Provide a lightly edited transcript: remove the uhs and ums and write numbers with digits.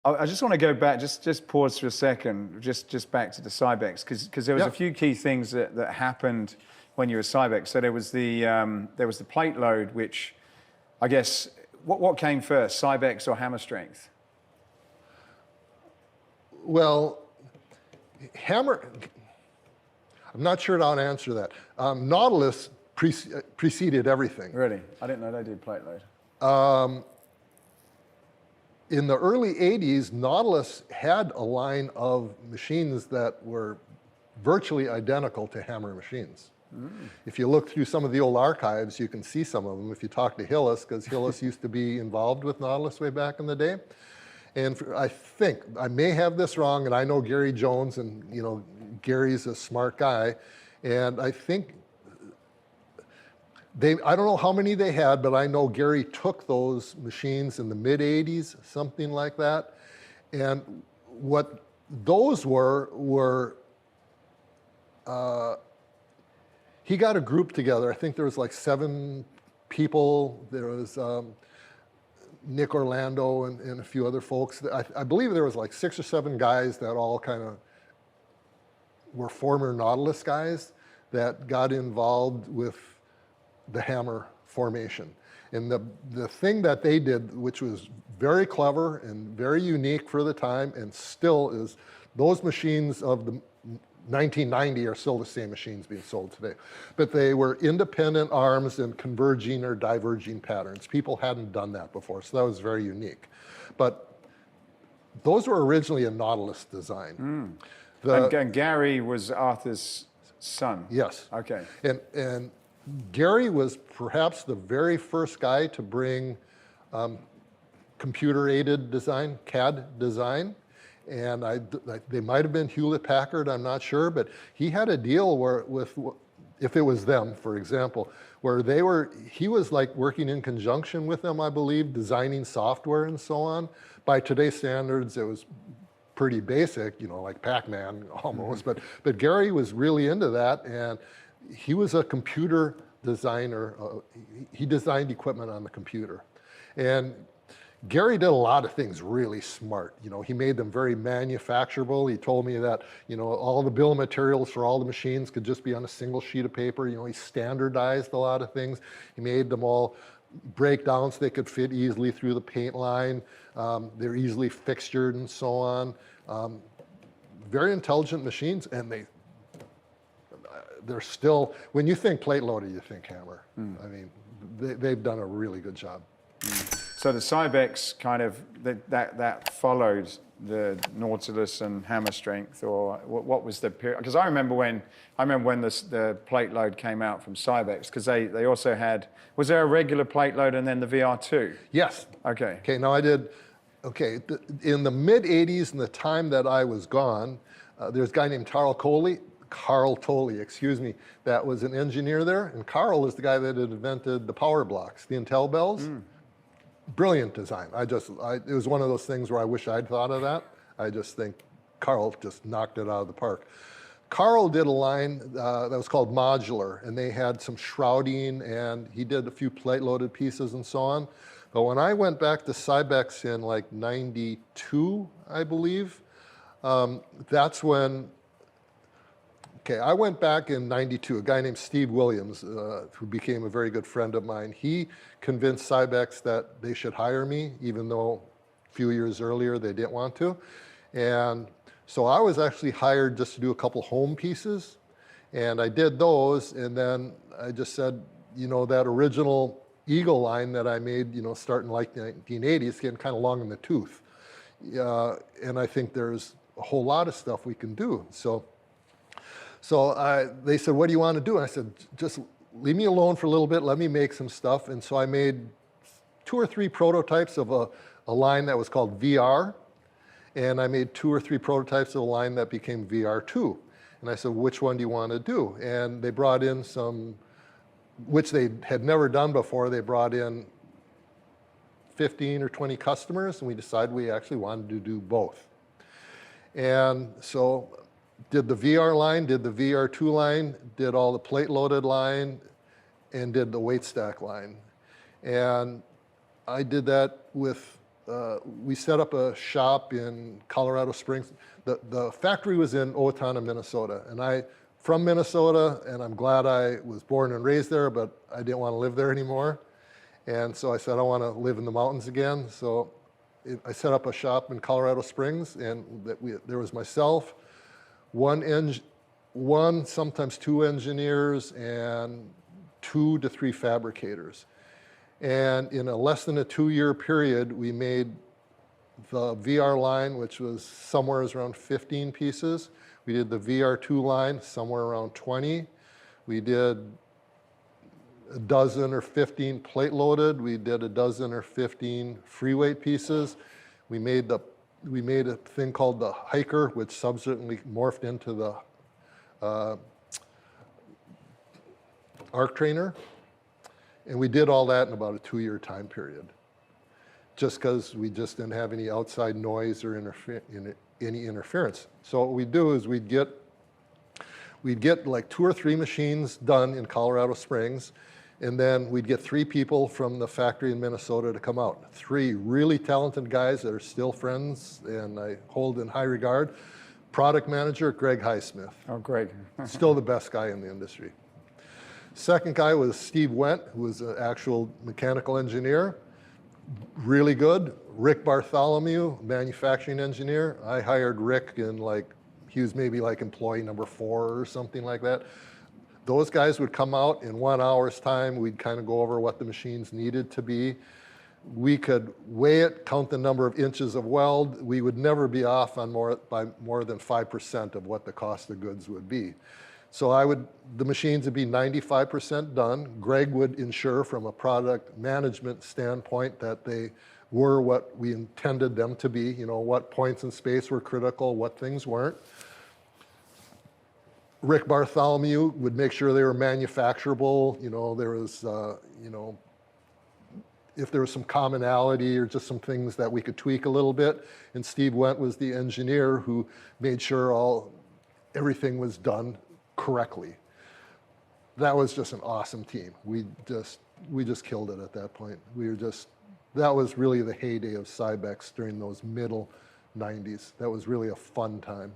I just want to go back, just pause for a second, just back to the Cybex, because there was a few key things that happened when you were Cybex. So there was the plate load, which I guess, what came first, Cybex or hammer strength? Well, hammer, I'm not sure how to answer that. Nautilus preceded everything. Really? I didn't know they did plate load. In the early 80s, Nautilus had a line of machines that were virtually identical to hammer machines. If you look through some of the old archives, you can see some of them. If you talk to Hillis, because Hillis used to be involved with Nautilus way back in the day. And I think, I may have this wrong, and I know Gary Jones, and you know, Gary's a smart guy, and I think I don't know how many they had, but I know Gary took those machines in the mid-'80s, something like that. And what those were he got a group together. I think there was like 7 people. There was Nick Orlando and a few other folks. I believe there was like 6 or 7 guys that all kind of were former Nautilus guys that got involved with the hammer formation. And the thing that they did, which was very clever and very unique for the time, and still is, those machines of the 1990 are still the same machines being sold today. But they were independent arms and converging or diverging patterns. People hadn't done that before, so that was very unique. But those were originally a Nautilus design. And Gary was Arthur's son? Yes. Okay. And Gary was perhaps the very first guy to bring computer-aided design, CAD design. And they might have been Hewlett-Packard, I'm not sure, but he had a deal if it was them, for example, where he was like working in conjunction with them, I believe, designing software and so on. By today's standards, it was pretty basic, you know, like Pac-Man almost, but Gary was really into that, and he was a computer designer. He designed equipment on the computer. And Gary did a lot of things really smart. You know, he made them very manufacturable. He told me that, you know, all the bill of materials for all the machines could just be on a single sheet of paper. You know, he standardized a lot of things. He made them all break down so they could fit easily through the paint line. They're easily fixtured and so on. Very intelligent machines, and they're still, when you think plate loader, you think hammer. I mean, they've done a really good job. So the Cybex kind of, that followed the Nautilus and hammer strength, or what was the period? Because I remember when the plate load came out from Cybex, because they also had, was there a regular plate load and then the VR2? Yes. Okay. Okay, now in the mid-'80s, in the time that I was gone, there's a guy named Carl Tolley, excuse me, that was an engineer there, and Carl is the guy that had invented the power blocks, the Intel bells. Brilliant design. it was one of those things where I wish I'd thought of that. I just think Carl just knocked it out of the park. Carl did a line that was called modular, and they had some shrouding, and he did a few plate-loaded pieces and so on. But when I went back to Cybex in like 92, I believe, that's when, I went back in 92, a guy named Steve Williams, who became a very good friend of mine. He convinced Cybex that they should hire me, even though a few years earlier they didn't want to. And so I was actually hired just to do a couple home pieces, and I did those, and then I just said, you know, that original Eagle line that I made, you know, starting like the 1980s, getting kind of long in the tooth. And I think there's a whole lot of stuff we can do. So they said, what do you want to do? And I said, just leave me alone for a little bit, let me make some stuff. And so I made 2 or 3 prototypes of a line that was called VR, and I made 2 or 3 prototypes of a line that became VR2. And I said, which one do you want to do? And they brought in some, which they had never done before, they brought in 15 or 20 customers, and we decided we actually wanted to do both. And so did the VR line, did the VR2 line, did all the plate-loaded line, and did the weight stack line. And I did that with we set up a shop in Colorado Springs. The factory was in Owatonna, Minnesota, and from Minnesota, and I'm glad I was born and raised there, but I didn't want to live there anymore. And so I said, I want to live in the mountains again. So I set up a shop in Colorado Springs, and there was myself, one, sometimes two engineers, and 2 to 3 fabricators. And in a less than a 2-year period, we made the VR line, which was somewhere around 15 pieces. We did the VR2 line, somewhere around 20. We did a dozen or 15 plate loaded. We did a dozen or 15 free weight pieces. We made a thing called the hiker, which subsequently morphed into the arc trainer. And we did all that in about a 2-year time period, just because we just didn't have any outside noise or any interference. So what we'd do is we'd get like 2 or 3 machines done in Colorado Springs, and then we'd get 3 people from the factory in Minnesota to come out. 3 really talented guys that are still friends and I hold in high regard. Product manager, Greg Highsmith. Oh, Greg. Still the best guy in the industry. Second guy was Steve Wendt, who was an actual mechanical engineer. Really good. Rick Bartholomew, manufacturing engineer. I hired Rick he was maybe like employee number 4 or something like that. Those guys would come out in 1 hour's time. We'd kind of go over what the machines needed to be. We could weigh it, count the number of inches of weld. We would never be off by more than 5% of what the cost of goods would be. So the machines would be 95% done. Greg would ensure from a product management standpoint that they were what we intended them to be, what points in space were critical, what things weren't. Rick Bartholomew would make sure they were manufacturable. There was, if there was some commonality or just some things that we could tweak a little bit. And Steve Wendt was the engineer who made sure everything was done correctly. That was just an awesome team. We just killed it at that point. That was really the heyday of Cybex during those middle 90s. That was really a fun time.